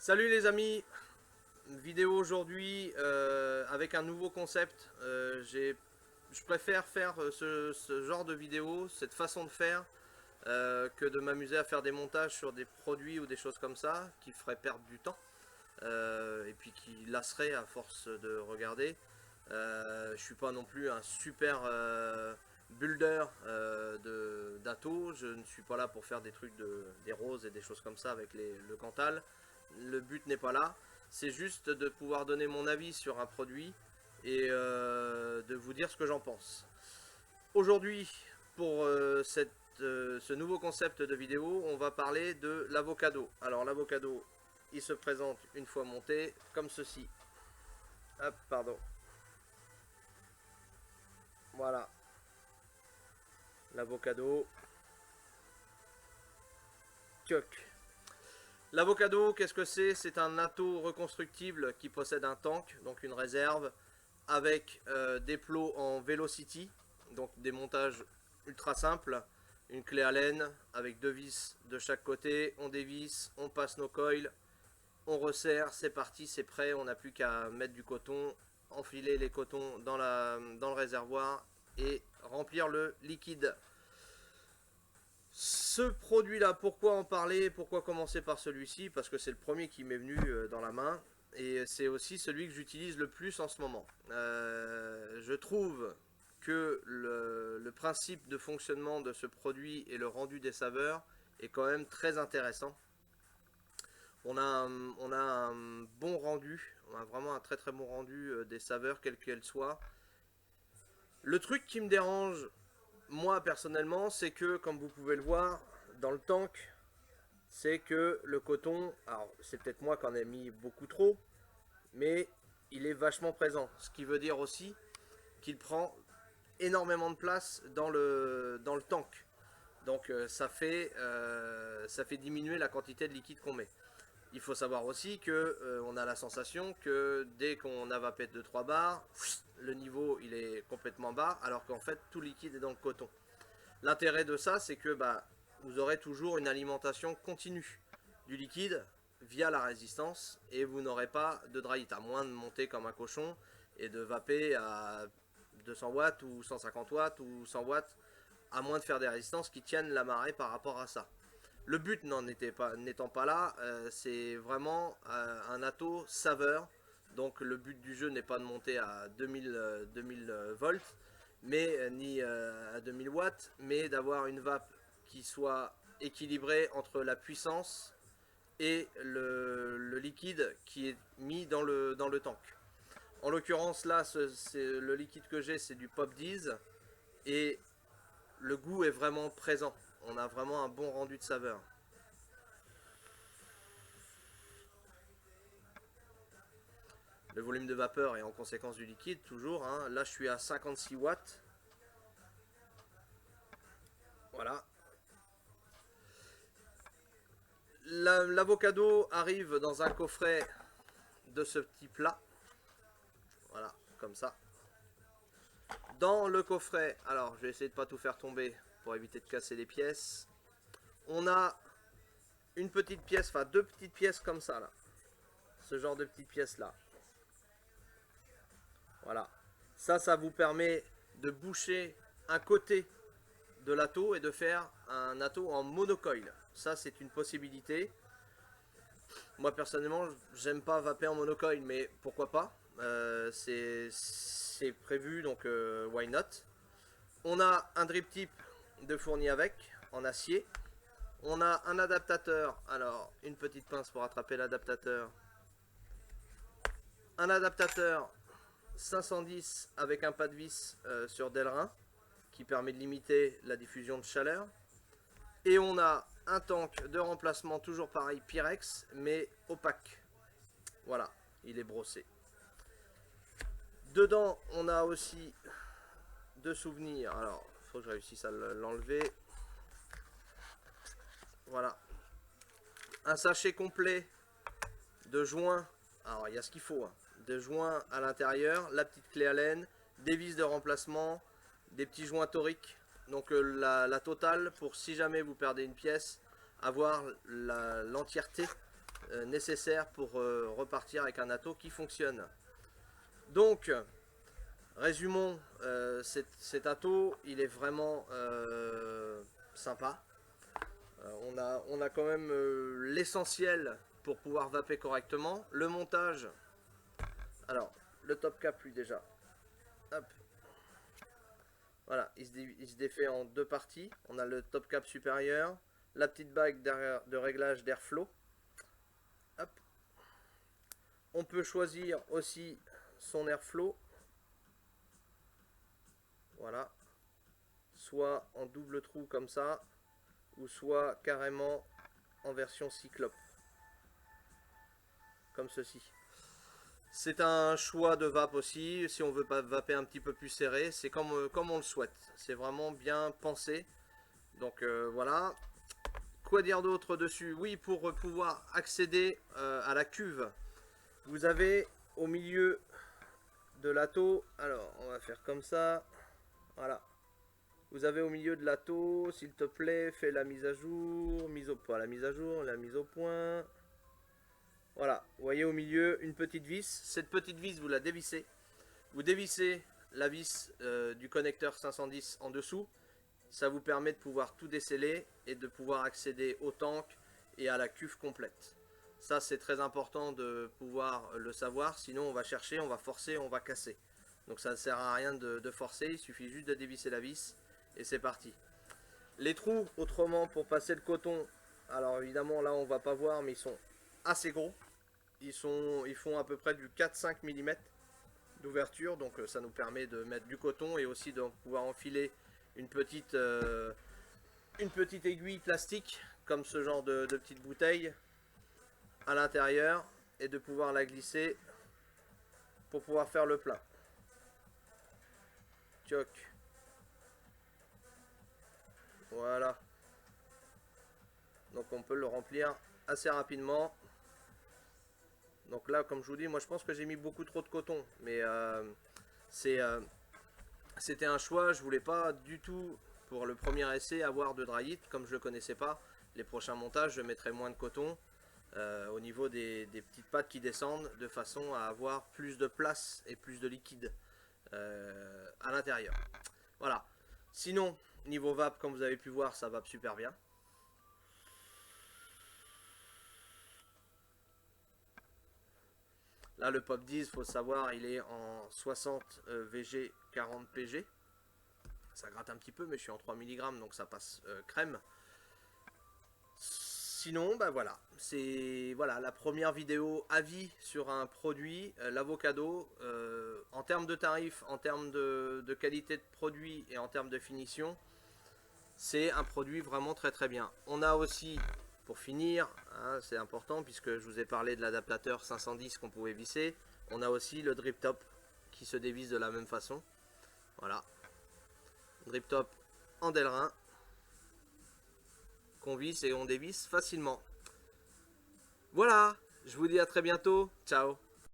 Salut les amis, vidéo aujourd'hui avec un nouveau concept. Je préfère faire ce genre de vidéo, cette façon de faire, que de m'amuser à faire des montages sur des produits ou des choses comme ça, qui feraient perdre du temps, et puis qui lasseraient à force de regarder. Je suis pas non plus un super builder d'Ato, je ne suis pas là pour faire des trucs des roses et des choses comme ça avec le Cantal. Le but n'est pas là, c'est juste de pouvoir donner mon avis sur un produit et de vous dire ce que j'en pense. Aujourd'hui, pour ce nouveau concept de vidéo, on va parler de l'avocado. Alors l'avocado, il se présente une fois monté comme ceci. Hop, pardon. Voilà, l'avocado. Tchoc. L'avocado, qu'est-ce que c'est? C'est un atto reconstructible qui possède un tank, donc une réserve, avec des plots en Velocity, donc des montages ultra simples, une clé Allen avec deux vis de chaque côté, on dévisse, on passe nos coils, on resserre, c'est parti, c'est prêt, on n'a plus qu'à mettre du coton, enfiler les cotons dans le réservoir et remplir le liquide. Ce produit-là, pourquoi en parler? Pourquoi commencer par celui-ci? Parce que c'est le premier qui m'est venu dans la main. Et c'est aussi celui que j'utilise le plus en ce moment. Je trouve que le principe de fonctionnement de ce produit et le rendu des saveurs est quand même très intéressant. On a un bon rendu, on a vraiment un très très bon rendu des saveurs, quelles qu'elles soient. Le truc qui me dérange, moi personnellement, c'est que, comme vous pouvez le voir, dans le tank, c'est que le coton, alors c'est peut-être moi qui en ai mis beaucoup trop, mais il est vachement présent. Ce qui veut dire aussi qu'il prend énormément de place dans le tank. Donc ça fait diminuer la quantité de liquide qu'on met. Il faut savoir aussi que on a la sensation que dès qu'on a vapé de 3 bars, le niveau il est complètement bas, alors qu'en fait tout le liquide est dans le coton. L'intérêt de ça, c'est que vous aurez toujours une alimentation continue du liquide via la résistance et vous n'aurez pas de dry heat, à moins de monter comme un cochon et de vaper à 200 watts ou 150 watts ou 100 watts, à moins de faire des résistances qui tiennent la marée par rapport à ça. Le but n'étant pas là, c'est vraiment un atto saveur. Donc le but du jeu n'est pas de monter à 2000 volts, mais ni à 2000 watts, mais d'avoir une vape qui soit équilibrée entre la puissance et le liquide qui est mis dans le tank. En l'occurrence là, le liquide que j'ai, c'est du Pop Diz et le goût est vraiment présent. On a vraiment un bon rendu de saveur. Le volume de vapeur est en conséquence du liquide, toujours. Hein. Là, je suis à 56 watts. Voilà. L'avocado arrive dans un coffret de ce type-là. Voilà, comme ça. Dans le coffret, alors je vais essayer de ne pas tout faire tomber pour éviter de casser les pièces. On a une petite pièce, enfin deux petites pièces comme ça, là. Ce genre de petites pièces-là. Voilà. Ça vous permet de boucher un côté de l'atto et de faire un atto en monocoil. Ça, c'est une possibilité. Moi, personnellement, j'aime pas vaper en monocoil, mais pourquoi pas. C'est prévu, donc why not. On a un drip tip de fourni avec, en acier. On a un adaptateur, alors une petite pince pour attraper l'adaptateur. Un adaptateur 510 avec un pas de vis sur Delrin qui permet de limiter la diffusion de chaleur. Et on a un tank de remplacement, toujours pareil, Pyrex, mais opaque. Voilà, il est brossé. Dedans, on a aussi deux souvenirs. Alors, il faut que je réussisse à l'enlever. Voilà. Un sachet complet de joints. Alors, il y a ce qu'il faut. Hein. De joints à l'intérieur, la petite clé Allen, des vis de remplacement, des petits joints toriques. Donc la totale pour si jamais vous perdez une pièce, avoir l'entièreté nécessaires pour repartir avec un atto qui fonctionne. Donc, résumons, cet atto, il est vraiment sympa. On a quand même l'essentiel pour pouvoir vaper correctement. Le montage, alors, le top cap lui déjà, hop, voilà, il se défait en deux parties. On a le top cap supérieur, la petite bague de réglage d'airflow. Hop. On peut choisir aussi son airflow. Voilà. Soit en double trou comme ça, ou soit carrément en version cyclope. Comme ceci. C'est un choix de vape aussi, si on veut pas vaper un petit peu plus serré, c'est comme on le souhaite. C'est vraiment bien pensé. Donc voilà. Quoi dire d'autre dessus? Oui, pour pouvoir accéder à la cuve, vous avez au milieu de l'atto, alors on va faire comme ça, voilà. Vous avez au milieu de l'atto, s'il te plaît, fais la mise à jour, pas la mise à jour, la mise au point. Voilà, vous voyez au milieu une petite vis. Cette petite vis, vous la dévissez. Vous dévissez la vis du connecteur 510 en dessous. Ça vous permet de pouvoir tout déceler et de pouvoir accéder au tank et à la cuve complète. Ça, c'est très important de pouvoir le savoir. Sinon, on va chercher, on va forcer, on va casser. Donc ça ne sert à rien de forcer. Il suffit juste de dévisser la vis et c'est parti. Les trous, autrement, pour passer le coton. Alors évidemment, là, on va pas voir, mais ils sont assez gros. Ils font à peu près du 4-5 mm d'ouverture, donc ça nous permet de mettre du coton et aussi de pouvoir enfiler une petite aiguille plastique, comme ce genre de petite bouteille, à l'intérieur, et de pouvoir la glisser pour pouvoir faire le plein. Tchoc. Voilà. Donc on peut le remplir assez rapidement. Donc là, comme je vous dis, moi je pense que j'ai mis beaucoup trop de coton, mais c'était un choix. Je voulais pas du tout, pour le premier essai, avoir de dry heat, comme je le connaissais pas. Les prochains montages, je mettrai moins de coton au niveau des petites pattes qui descendent, de façon à avoir plus de place et plus de liquide à l'intérieur. Voilà. Sinon, niveau vape, comme vous avez pu voir, ça vape super bien. Là, le Pop 10, il faut savoir, il est en 60 VG 40 PG. Ça gratte un petit peu, mais je suis en 3 mg, donc ça passe crème. Sinon, bah voilà, c'est voilà, la première vidéo avis sur un produit, l'Avocado. En termes de tarifs, en termes de qualité de produit et en termes de finition, c'est un produit vraiment très très bien. On a aussi, pour finir, hein, c'est important puisque je vous ai parlé de l'adaptateur 510 qu'on pouvait visser, on a aussi le drip top qui se dévisse de la même façon. Voilà, drip top en Delrin qu'on visse et on dévisse facilement. Voilà, je vous dis à très bientôt, ciao.